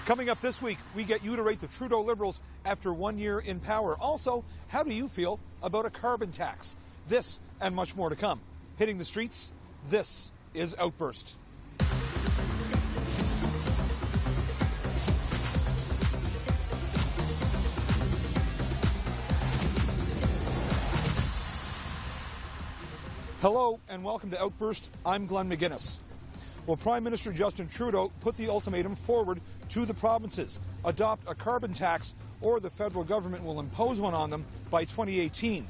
Coming up this week, we get you to rate the Trudeau Liberals after 1 year in power. Also, how do you feel about a carbon tax? This and much more to come. Hitting the streets, this is Outburst. Hello and welcome to Outburst. I'm Glenn McGuinness. Well, Prime Minister Justin Trudeau put the ultimatum forward to the provinces. Adopt a carbon tax or the federal government will impose one on them by 2018.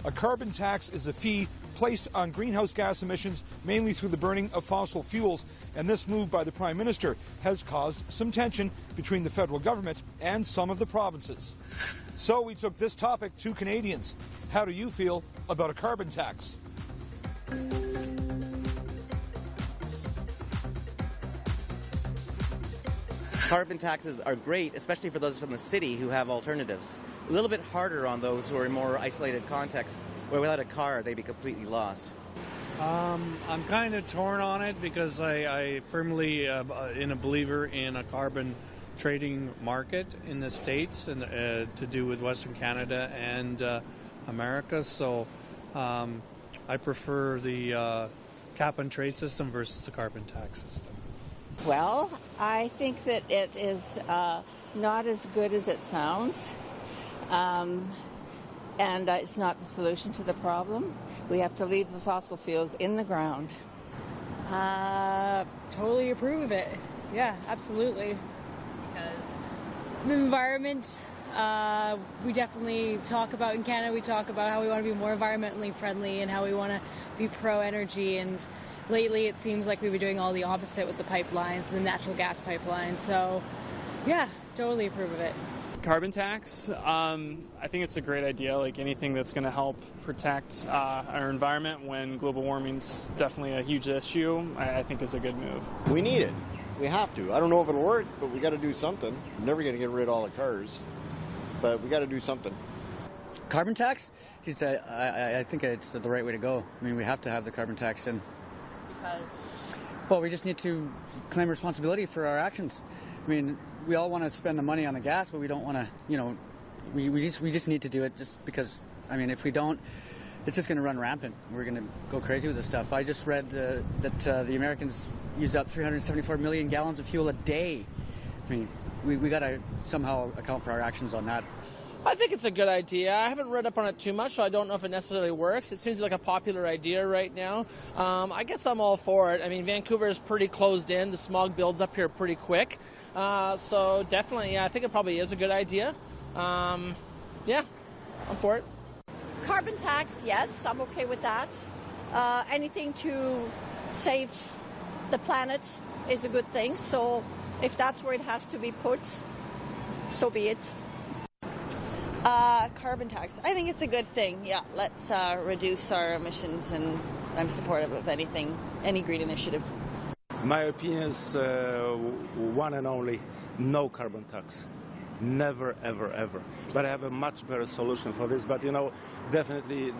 A carbon tax is a fee placed on greenhouse gas emissions mainly through the burning of fossil fuels, and this move by the Prime Minister has caused some tension between the federal government and some of the provinces. So we took this topic to Canadians. How do you feel about a carbon tax? Carbon taxes are great, especially for those from the city who have alternatives. A little bit harder on those who are in more isolated contexts, where without a car they'd be completely lost. I'm kind of torn on it because I firmly am a believer in a carbon trading market in the States and to do with Western Canada and America. So I prefer the cap and trade system versus the carbon tax system. Well, I think that it is not as good as it sounds, and it's not the solution to the problem. We have to leave the fossil fuels in the ground. Totally approve of it. Yeah, absolutely. Because the environment, we definitely talk about in Canada, we talk about how we want to be more environmentally friendly and how we want to be pro-energy, and lately it seems like we've been doing all the opposite with the pipelines, the natural gas pipelines. So, yeah, totally approve of it. Carbon tax, I think it's a great idea. Like anything that's going to help protect our environment when global warming's definitely a huge issue, I think is a good move. We need it. We have to. I don't know if it'll work, but we got to do something. We're never going to get rid of all the cars, but we got to do something. Carbon tax? Geez, I think it's the right way to go. I mean, we have to have the carbon tax in. Well, we just need to claim responsibility for our actions. I mean, we all want to spend the money on the gas, but we don't want to, you know, we just need to do it just because, I mean, if we don't, it's just going to run rampant. We're going to go crazy with this stuff. I just read that the Americans use up 374 million gallons of fuel a day. I mean, we got to somehow account for our actions on that. I think it's a good idea. I haven't read up on it too much, so I don't know if it necessarily works. It seems like a popular idea right now. I guess I'm all for it. I mean, Vancouver is pretty closed in. The smog builds up here pretty quick. So definitely, yeah, I think it probably is a good idea. Yeah, I'm for it. Carbon tax, yes, I'm okay with that. Anything to save the planet is a good thing. So if that's where it has to be put, so be it. Carbon tax. I think it's a good thing. Yeah, let's reduce our emissions, and I'm supportive of any green initiative. My opinion is one and only: no carbon tax. Never, ever, ever. But I have a much better solution for this. But you know, definitely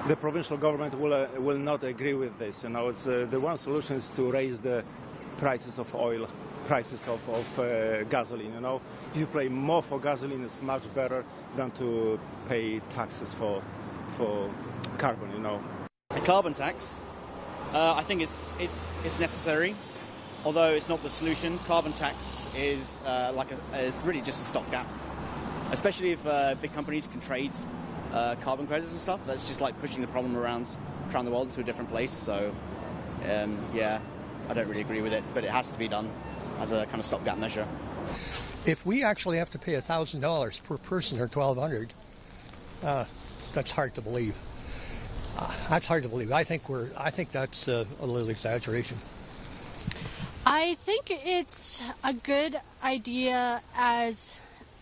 the provincial government will not agree with this. You know, it's the one solution is to raise the prices of oil, prices of gasoline. You know, if you pay more for gasoline, it's much better than to pay taxes for carbon. You know, a carbon tax, I think it's necessary, although it's not the solution. Carbon tax is is really just a stopgap, especially if big companies can trade carbon credits and stuff. That's just like pushing the problem around the world to a different place. So, yeah. I don't really agree with it, but it has to be done as a kind of stopgap measure. If we actually have to pay $1,000 per person or $1,200, that's hard to believe. That's hard to believe. I think that's a little exaggeration. I think it's a good idea as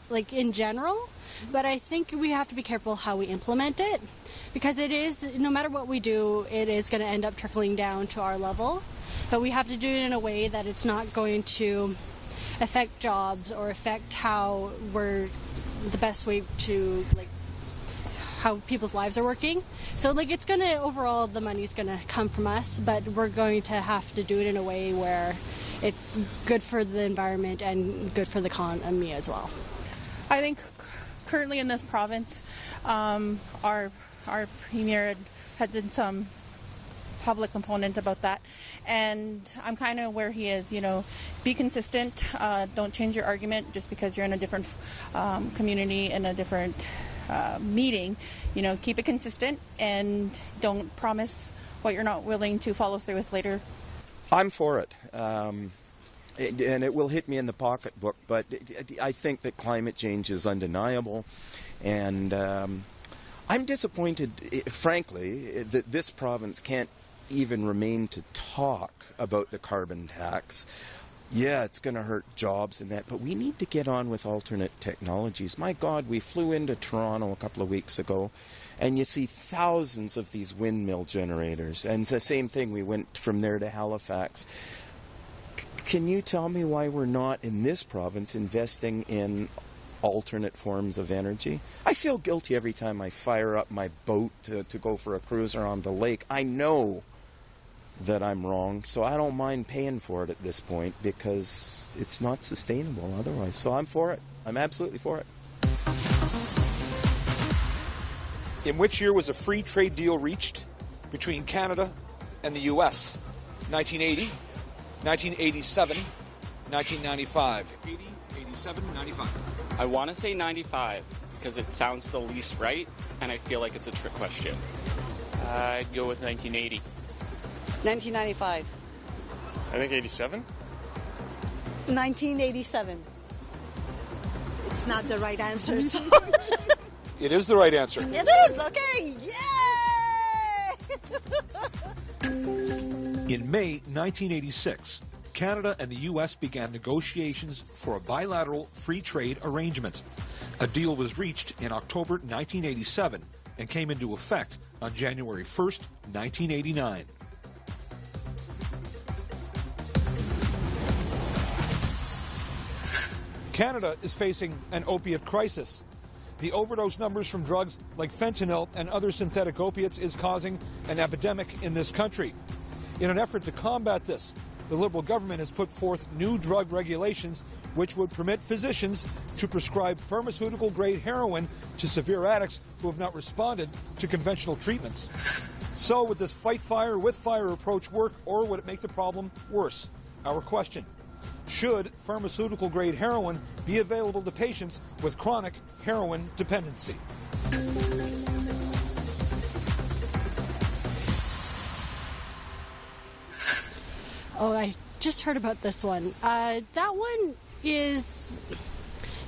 like in general, but I think we have to be careful how we implement it, because it is, no matter what we do, it is going to end up trickling down to our level. But we have to do it in a way that it's not going to affect jobs or affect how we're the best way to, like, how people's lives are working. So, like, it's going to, overall, the money's going to come from us, but we're going to have to do it in a way where it's good for the environment and good for the economy as well. I think currently in this province, our premier had done some public component about that, and I'm kind of where he is. Be consistent. Don't change your argument just because you're in a different community, in a different meeting. Keep it consistent and don't promise what you're not willing to follow through with later. I'm for it. And it will hit me in the pocketbook, but I think that climate change is undeniable, and I'm disappointed, frankly, that this province can't even remain to talk about the carbon tax. Yeah, it's going to hurt jobs and that, but we need to get on with alternate technologies. My God, we flew into Toronto a couple of weeks ago, and you see thousands of these windmill generators, and it's the same thing. We went from there to Halifax. Can you tell me why we're not in this province investing in alternate forms of energy? I feel guilty every time I fire up my boat to go for a cruise around the lake. I know that I'm wrong, so I don't mind paying for it at this point because it's not sustainable otherwise. So I'm for it. I'm absolutely for it. In which year was a free trade deal reached between Canada and the U.S.? 1980, 1987, 1995. 80, 87, 95. I want to say 95 because it sounds the least right, and I feel like it's a trick question. I'd go with 1980. 1995. I think 87. 1987. It's not the right answer, so. It is the right answer. It is, okay, yay! In May 1986, Canada and the U.S. began negotiations for a bilateral free trade arrangement. A deal was reached in October 1987 and came into effect on January 1st, 1989. Canada is facing an opiate crisis. The overdose numbers from drugs like fentanyl and other synthetic opiates is causing an epidemic in this country. In an effort to combat this, the Liberal government has put forth new drug regulations which would permit physicians to prescribe pharmaceutical-grade heroin to severe addicts who have not responded to conventional treatments. So would this fight fire with fire approach work, or would it make the problem worse? Our question: should pharmaceutical-grade heroin be available to patients with chronic heroin dependency? Oh, I just heard about this one. That one is,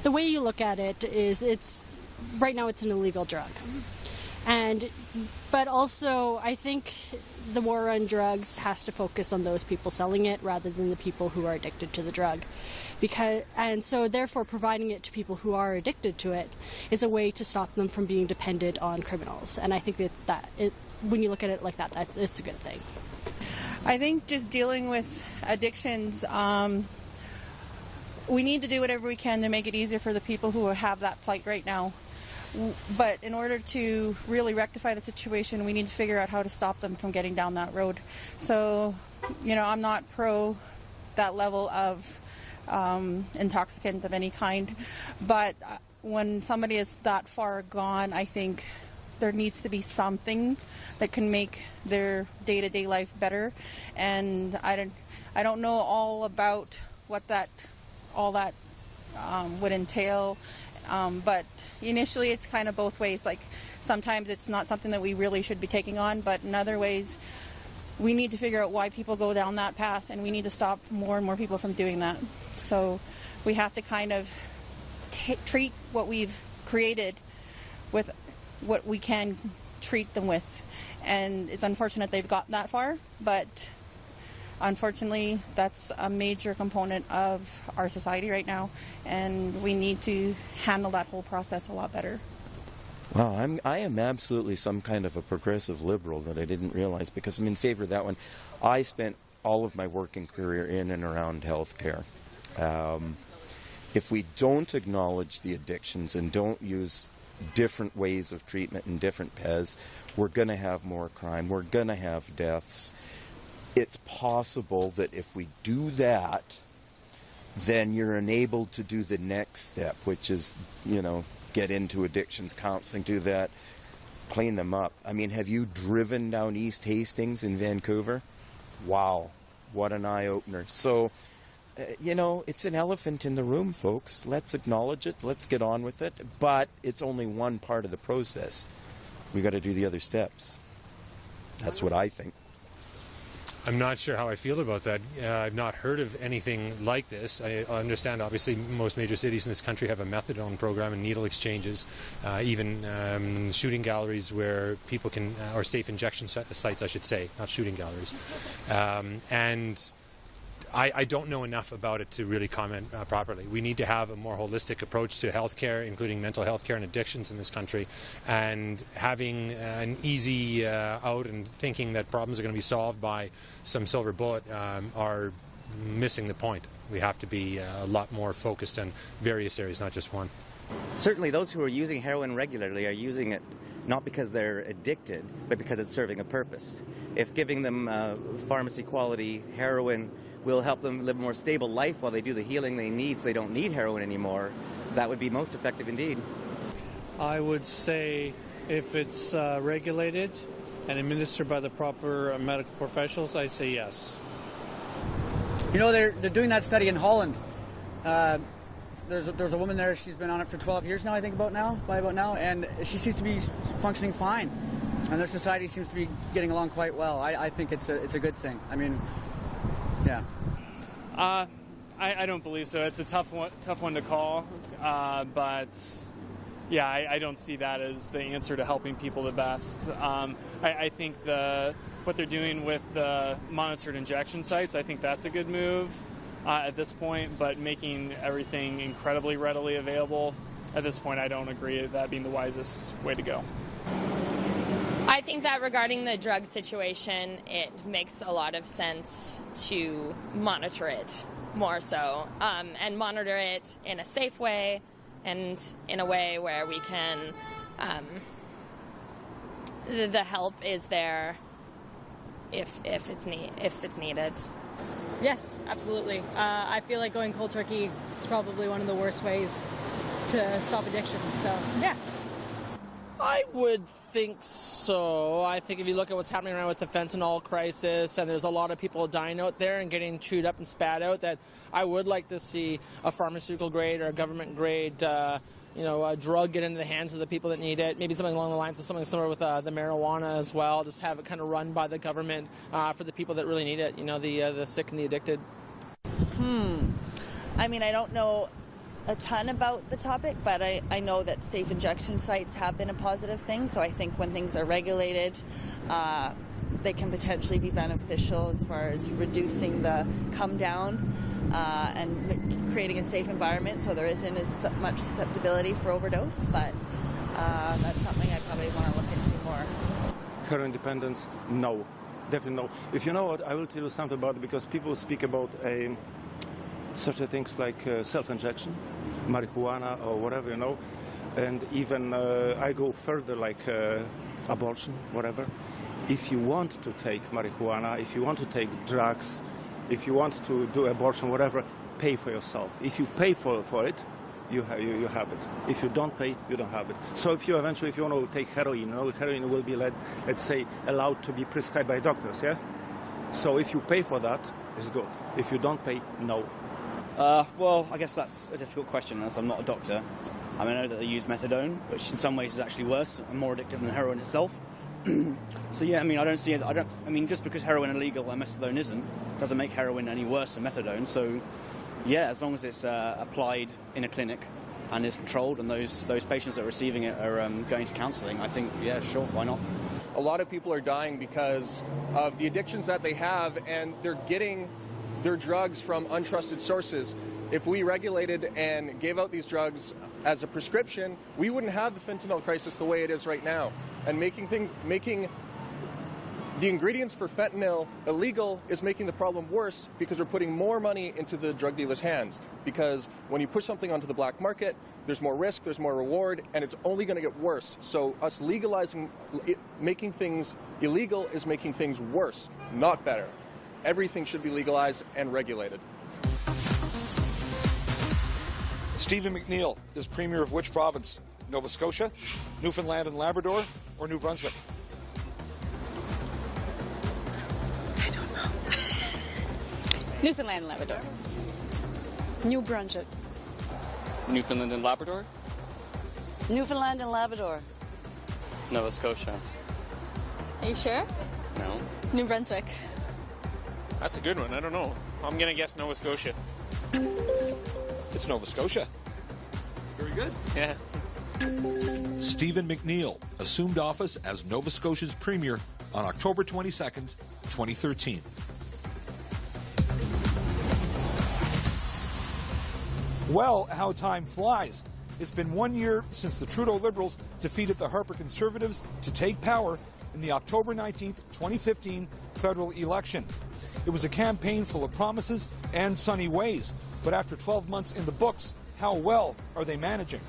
the way you look at it is, it's right now it's an illegal drug. But also, I think the war on drugs has to focus on those people selling it rather than the people who are addicted to the drug. So therefore, providing it to people who are addicted to it is a way to stop them from being dependent on criminals. And I think when you look at it like that, it's a good thing. I think just dealing with addictions, we need to do whatever we can to make it easier for the people who have that plight right now. But in order to really rectify the situation, we need to figure out how to stop them from getting down that road. So, I'm not pro that level of intoxicant of any kind, but when somebody is that far gone, I think there needs to be something that can make their day-to-day life better. And I don't know all about what all that would entail. But initially it's kind of both ways. Like, sometimes it's not something that we really should be taking on, but in other ways we need to figure out why people go down that path, and we need to stop more and more people from doing that. So we have to kind of treat what we've created with what we can treat them with. And it's unfortunate they've gotten that far, but unfortunately, that's a major component of our society right now, and we need to handle that whole process a lot better. Wow, I am absolutely some kind of a progressive liberal that I didn't realize, because I'm in favor of that one. I spent all of my working career in and around healthcare. If we don't acknowledge the addictions and don't use different ways of treatment and different paths, we're going to have more crime, we're going to have deaths. it's possible that if we do that, then you're enabled to do the next step, which is, you know, get into addictions counseling, do that, clean them up. I mean, have you driven down East Hastings in Vancouver? Wow, what an eye-opener. So, you know, it's an elephant in the room, folks. Let's acknowledge it. Let's get on with it. But it's only one part of the process. We got to do the other steps. That's what I think. I'm not sure how I feel about that. I've not heard of anything like this. I understand, obviously, most major cities in this country have a methadone program and needle exchanges, even shooting galleries where people can, or safe injection sites, I should say, not shooting galleries. And I don't know enough about it to really comment properly. We need to have a more holistic approach to healthcare, including mental health care and addictions in this country. And having an easy out and thinking that problems are going to be solved by some silver bullet are missing the point. We have to be a lot more focused on various areas, not just one. Certainly those who are using heroin regularly are using it not because they're addicted, but because it's serving a purpose. If giving them pharmacy-quality heroin will help them live a more stable life while they do the healing they need so they don't need heroin anymore, that would be most effective indeed. I would say if it's regulated and administered by the proper medical professionals, I say yes. You know, they're doing that study in Holland. There's a woman there, she's been on it for 12 years now, I think, about now, and she seems to be functioning fine. And their society seems to be getting along quite well. I think it's a good thing. I mean, yeah. I don't believe so. It's a tough one to call, but yeah, I don't see that as the answer to helping people the best. I think what they're doing with the monitored injection sites, I think that's a good move at this point, but making everything incredibly readily available at this point, I don't agree with that being the wisest way to go. I think that regarding the drug situation, it makes a lot of sense to monitor it more so, and monitor it in a safe way and in a way where we can, the help is there if it's needed. Yes, absolutely. I feel like going cold turkey is probably one of the worst ways to stop addictions, so yeah. I would think so. I think if you look at what's happening around with the fentanyl crisis, and there's a lot of people dying out there and getting chewed up and spat out, that I would like to see a pharmaceutical grade or a government grade a drug get into the hands of the people that need it. Maybe something along the lines of something similar with the marijuana as well. Just have it kind of run by the government for the people that really need it. You know, the sick and the addicted. I mean, I don't know a ton about the topic, but I know that safe injection sites have been a positive thing. So I think when things are regulated, they can potentially be beneficial as far as reducing the come down and creating a safe environment so there isn't as much susceptibility for overdose. But that's something I probably want to look into more. Heroin dependence? No, definitely no. If you know what, I will tell you something about it, because people speak about such things like self-injection, marijuana or whatever, you know, and even I go further, like abortion, whatever. If you want to take marijuana, if you want to take drugs, if you want to do abortion, whatever, pay for yourself. If you pay for it, you have it. If you don't pay, you don't have it. So if you want to take heroin, you know, heroin will be, let's say, allowed to be prescribed by doctors, yeah? So if you pay for that, it's good. If you don't pay, no. Well, I guess that's a difficult question, as I'm not a doctor. I know that they use methadone, which in some ways is actually worse and more addictive than heroin itself. So yeah, I mean, I don't see it. I mean, just because heroin is illegal and methadone isn't, doesn't make heroin any worse than methadone. So yeah, as long as it's applied in a clinic and is controlled, and those patients that are receiving it are going to counselling, I think, yeah, sure, why not? A lot of people are dying because of the addictions that they have, and they're getting their drugs from untrusted sources. If we regulated and gave out these drugs as a prescription, we wouldn't have the fentanyl crisis the way it is right now. And making the ingredients for fentanyl illegal is making the problem worse, because we're putting more money into the drug dealers' hands. Because when you push something onto the black market, there's more risk, there's more reward, and it's only going to get worse. So us legalizing, making things illegal is making things worse, not better. everything should be legalized and regulated. Stephen McNeil is Premier of which province? Nova Scotia, Newfoundland and Labrador, or New Brunswick? Newfoundland and Labrador. New Brunswick. Newfoundland and Labrador? Newfoundland and Labrador. Nova Scotia. Are you sure? No. New Brunswick. That's a good one. I don't know. I'm going to guess Nova Scotia. It's Nova Scotia. Very good. Yeah. Stephen McNeil assumed office as Nova Scotia's Premier on October 22nd, 2013. Well, how time flies. It's been 1 year since the Trudeau Liberals defeated the Harper Conservatives to take power in the October 19th, 2015 federal election. It was a campaign full of promises and sunny ways, but after 12 months in the books, how well are they managing?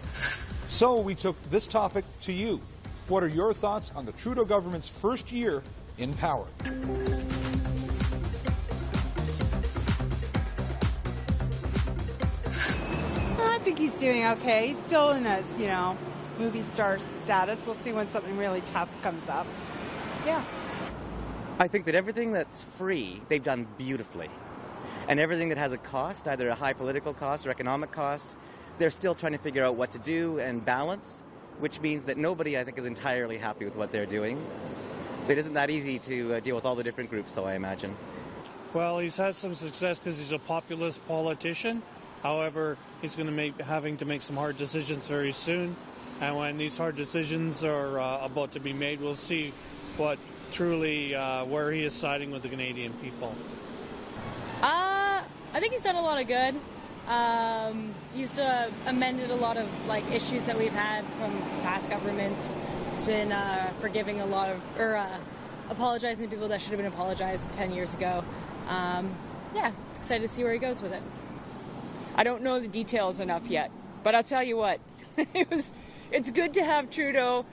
So we took this topic to you. What are your thoughts on the Trudeau government's first year in power? I think he's doing okay. He's still in his, movie star status. We'll see when something really tough comes up. Yeah. I think that everything that's free, they've done beautifully. And everything that has a cost, either a high political cost or economic cost, they're still trying to figure out what to do and balance, which means that nobody, I think, is entirely happy with what they're doing. It isn't that easy to deal with all the different groups, though, I imagine. Well, he's had some success because he's a populist politician. However, he's going to having to make some hard decisions very soon. And when these hard decisions are about to be made, we'll see what truly, where he is siding with the Canadian people. I think he's done a lot of good. He's amended a lot of issues that we've had from past governments. He's been forgiving a lot of, apologizing to people that should have been apologized 10 years ago. Yeah, excited to see where he goes with it. I don't know the details enough yet, but I'll tell you what, it's good to have Trudeau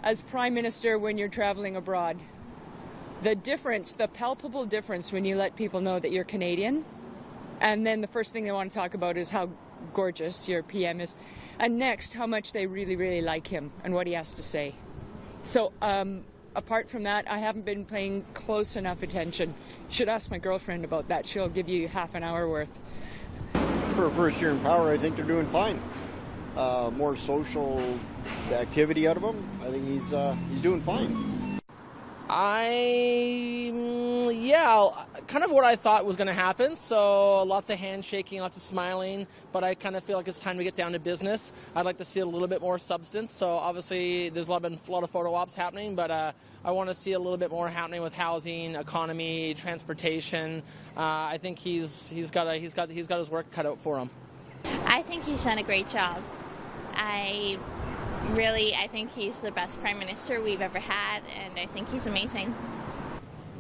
as Prime Minister when you're traveling abroad. The difference, the palpable difference when you let people know that you're Canadian, and then the first thing they want to talk about is how gorgeous your PM is, and next, how much they really, really like him and what he has to say. So, apart from that, I haven't been paying close enough attention. You should ask my girlfriend about that. She'll give you half an hour worth. For a first year in power, I think they're doing fine. More social activity out of him. I think he's doing fine. Kind of what I thought was going to happen. So lots of handshaking, lots of smiling, but I kind of feel like it's time to get down to business. I'd like to see a little bit more substance. So obviously there's a lot of photo ops happening, but I want to see a little bit more happening with housing, economy, transportation. I think he's got his work cut out for him. I think he's done a great job. I think he's the best Prime Minister we've ever had, and I think he's amazing.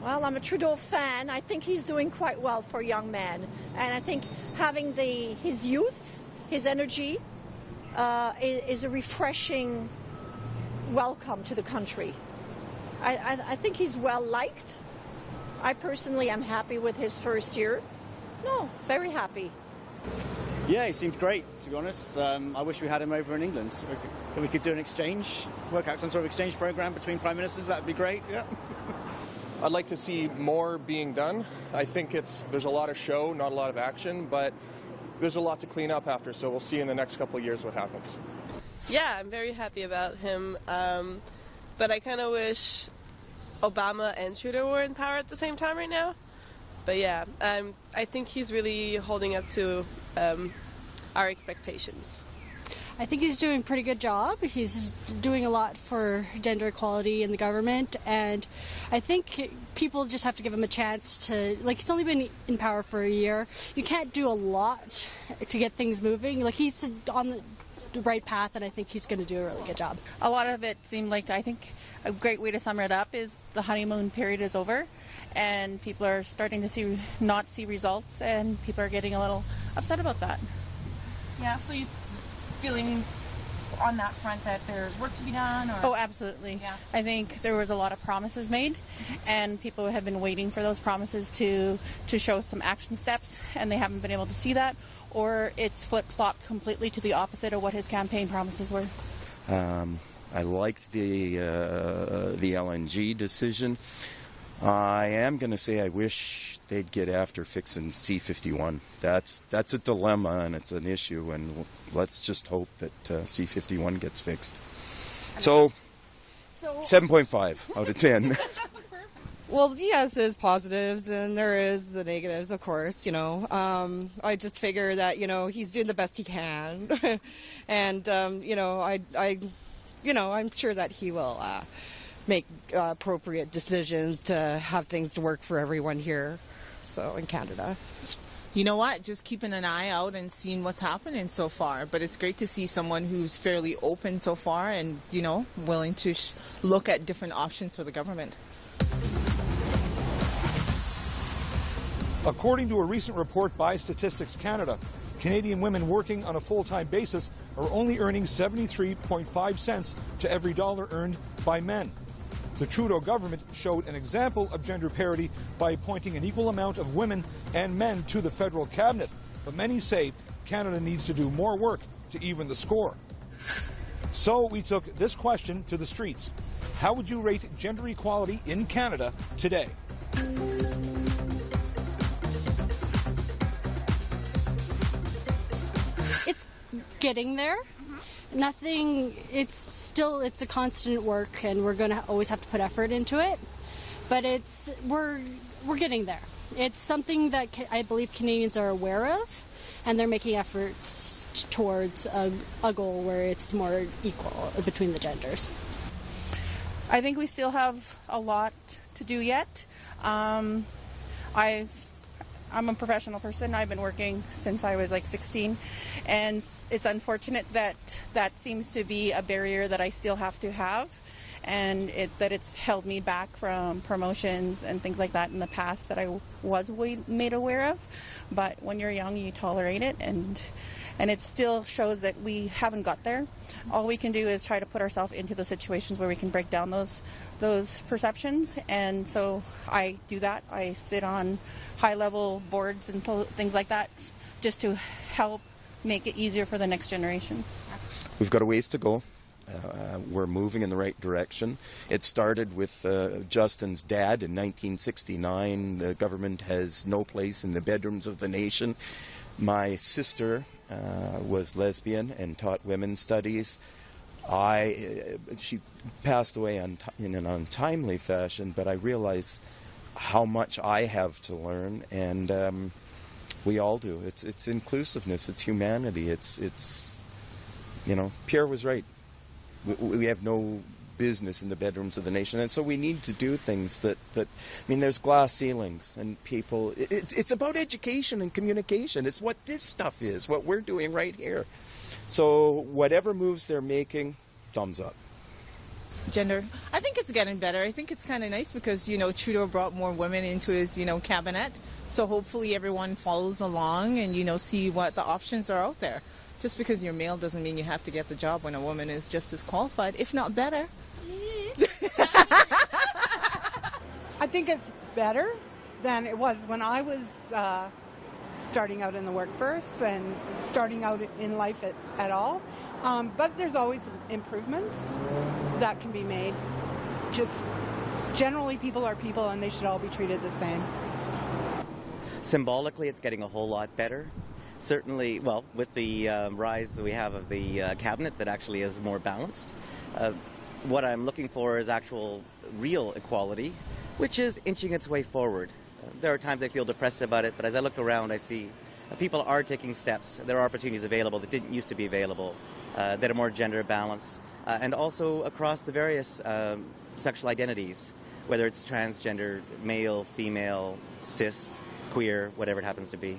Well, I'm a Trudeau fan. I think he's doing quite well for a young man. And I think having his youth, his energy, is a refreshing welcome to the country. I think he's well liked. I personally am happy with his first year. No, very happy. Yeah, he seemed great, to be honest. I wish we had him over in England. If we could do an exchange, work out some sort of exchange program between prime ministers, that would be great, yeah. I'd like to see more being done. I think there's a lot of show, not a lot of action, but there's a lot to clean up after, so we'll see in the next couple of years what happens. Yeah, I'm very happy about him, but I kind of wish Obama and Trudeau were in power at the same time right now. But yeah, I think he's really holding up to our expectations. I think he's doing a pretty good job. He's doing a lot for gender equality in the government, and I think people just have to give him a chance to, he's only been in power for a year. You can't do a lot to get things moving. He's on the right path, and I think he's going to do a really good job. A lot of it seemed like, I think a great way to sum it up is the honeymoon period is over, and people are starting to not see results, and people are getting a little upset about that. Yeah, so you feeling on that front that there's work to be done? Or? Oh, absolutely. Yeah. I think there was a lot of promises made, and people have been waiting for those promises to show some action steps, and they haven't been able to see that, or it's flip-flopped completely to the opposite of what his campaign promises were. I liked the LNG decision. I am going to say I wish they'd get after fixing C-51. That's a dilemma and it's an issue, and let's just hope that C-51 gets fixed. So 7.5 out of 10. Well, yes, there's positives and there is the negatives, of course, I just figure that, he's doing the best he can. And, I'm sure that he will make appropriate decisions to have things to work for everyone here, so in Canada. You know what? Just keeping an eye out and seeing what's happening so far. But it's great to see someone who's fairly open so far and, willing to look at different options for the government. According to a recent report by Statistics Canada, Canadian women working on a full-time basis are only earning 73.5 cents to every dollar earned by men. The Trudeau government showed an example of gender parity by appointing an equal amount of women and men to the federal cabinet. But many say Canada needs to do more work to even the score. So we took this question to the streets. How would you rate gender equality in Canada today? It's getting there. It's a constant work, and we're going to always have to put effort into it, but we're getting there. It's something that I believe Canadians are aware of, and they're making efforts towards a goal where it's more equal between the genders. I think we still have a lot to do yet. I'm a professional person. I've been working since I was like 16, and it's unfortunate that seems to be a barrier that I still have to have, and that it's held me back from promotions and things like that in the past that I was made aware of. But when you're young, you tolerate it, and it still shows that we haven't got there. All we can do is try to put ourselves into the situations where we can break down those perceptions, and so I do that. I sit on high-level boards and things like that just to help make it easier for the next generation. We've got a ways to go. We're moving in the right direction. It started with Justin's dad in 1969. The government has no place in the bedrooms of the nation. My sister was lesbian and taught women's studies. She passed away in an untimely fashion, but I realize how much I have to learn, and we all do. It's inclusiveness, it's humanity, it's Pierre was right. We have no business in the bedrooms of the nation, and so we need to do things that there's glass ceilings, and people, it's about education and communication. It's what this stuff is, what we're doing right here. So whatever moves they're making, thumbs up. Gender, I think it's getting better. I think it's kind of nice because, Trudeau brought more women into his, cabinet. So hopefully everyone follows along and, see what the options are out there. Just because you're male doesn't mean you have to get the job when a woman is just as qualified, if not better. I think it's better than it was when I was starting out in the workforce and starting out in life at all. But there's always improvements that can be made. Just generally, people are people and they should all be treated the same. Symbolically, it's getting a whole lot better. Certainly, well, with the rise that we have of the cabinet that actually is more balanced. What I'm looking for is actual real equality, which is inching its way forward. There are times I feel depressed about it, but as I look around, I see people are taking steps. There are opportunities available that didn't used to be available, that are more gender balanced, and also across the various sexual identities, whether it's transgender, male, female, cis, queer, whatever it happens to be.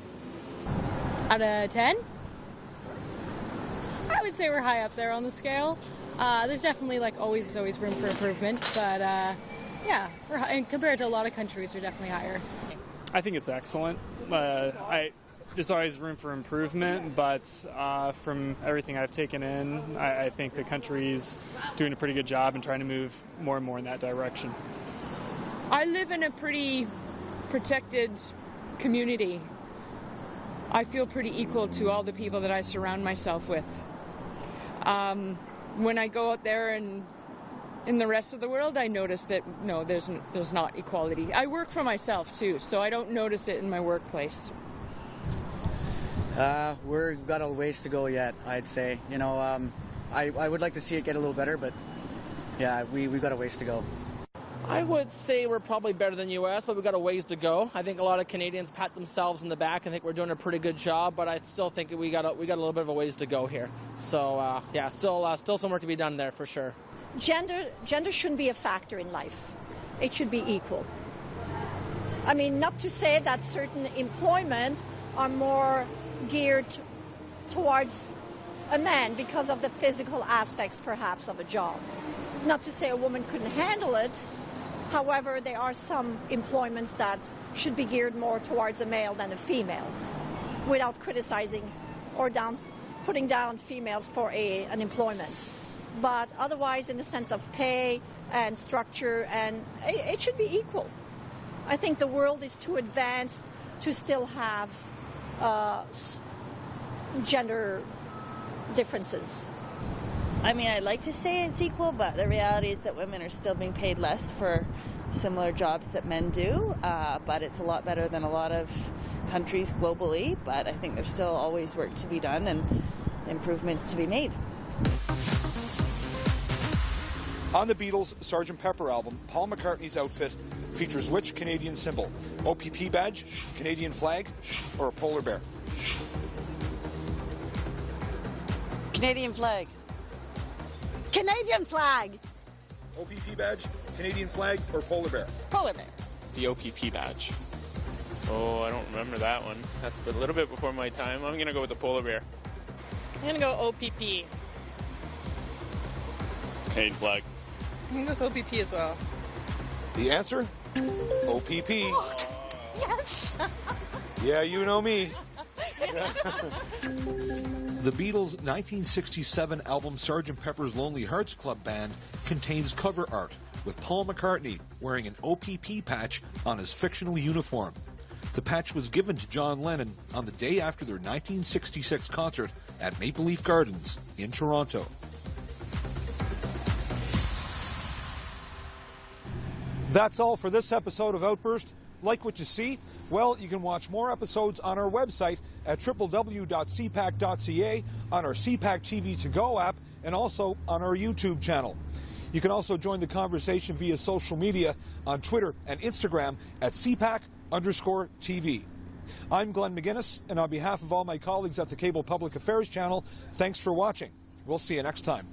Out of 10? I would say we're high up there on the scale. There's definitely always room for improvement, but yeah, and compared to a lot of countries, we're definitely higher. I think it's excellent. there's always room for improvement, but from everything I've taken in, I think the country's doing a pretty good job and trying to move more and more in that direction. I live in a pretty protected community. I feel pretty equal to all the people that I surround myself with. When I go out there and in the rest of the world, I notice that, no, there's not equality. I work for myself, too, so I don't notice it in my workplace. We've got a ways to go yet, I'd say. You know, I would like to see it get a little better, but yeah, we've got a ways to go. I would say we're probably better than U.S., but we've got a ways to go. I think a lot of Canadians pat themselves in the back and think we're doing a pretty good job, but I still think we got a little bit of a ways to go here. So yeah, still some work to be done there for sure. Gender shouldn't be a factor in life. It should be equal. I mean, not to say that certain employments are more geared towards a man because of the physical aspects, perhaps, of a job. Not to say a woman couldn't handle it. However, there are some employments that should be geared more towards a male than a female, without criticizing or putting down females for an employment. But otherwise, in the sense of pay and structure, and it should be equal. I think the world is too advanced to still have gender differences. I mean, I'd like to say it's equal, but the reality is that women are still being paid less for similar jobs that men do, but it's a lot better than a lot of countries globally, but I think there's still always work to be done and improvements to be made. On the Beatles' Sgt. Pepper album, Paul McCartney's outfit features which Canadian symbol? OPP badge, Canadian flag, or a polar bear? Canadian flag. Canadian flag! OPP badge, Canadian flag, or polar bear? Polar bear. The OPP badge. Oh, I don't remember that one. That's a little bit before my time. I'm going to go with the polar bear. I'm going to go OPP. Canadian flag. I'm going to go with OPP as well. The answer? OPP. Yes! Yeah, you know me. The Beatles' 1967 album Sgt. Pepper's Lonely Hearts Club Band contains cover art with Paul McCartney wearing an OPP patch on his fictional uniform. The patch was given to John Lennon on the day after their 1966 concert at Maple Leaf Gardens in Toronto. That's all for this episode of Outburst. Like what you see? Well, you can watch more episodes on our website at www.cpac.ca, on our CPAC TV To Go app, and also on our YouTube channel. You can also join the conversation via social media on Twitter and Instagram at CPAC_TV. I'm Glenn McGuinness, and on behalf of all my colleagues at the Cable Public Affairs Channel, thanks for watching. We'll see you next time.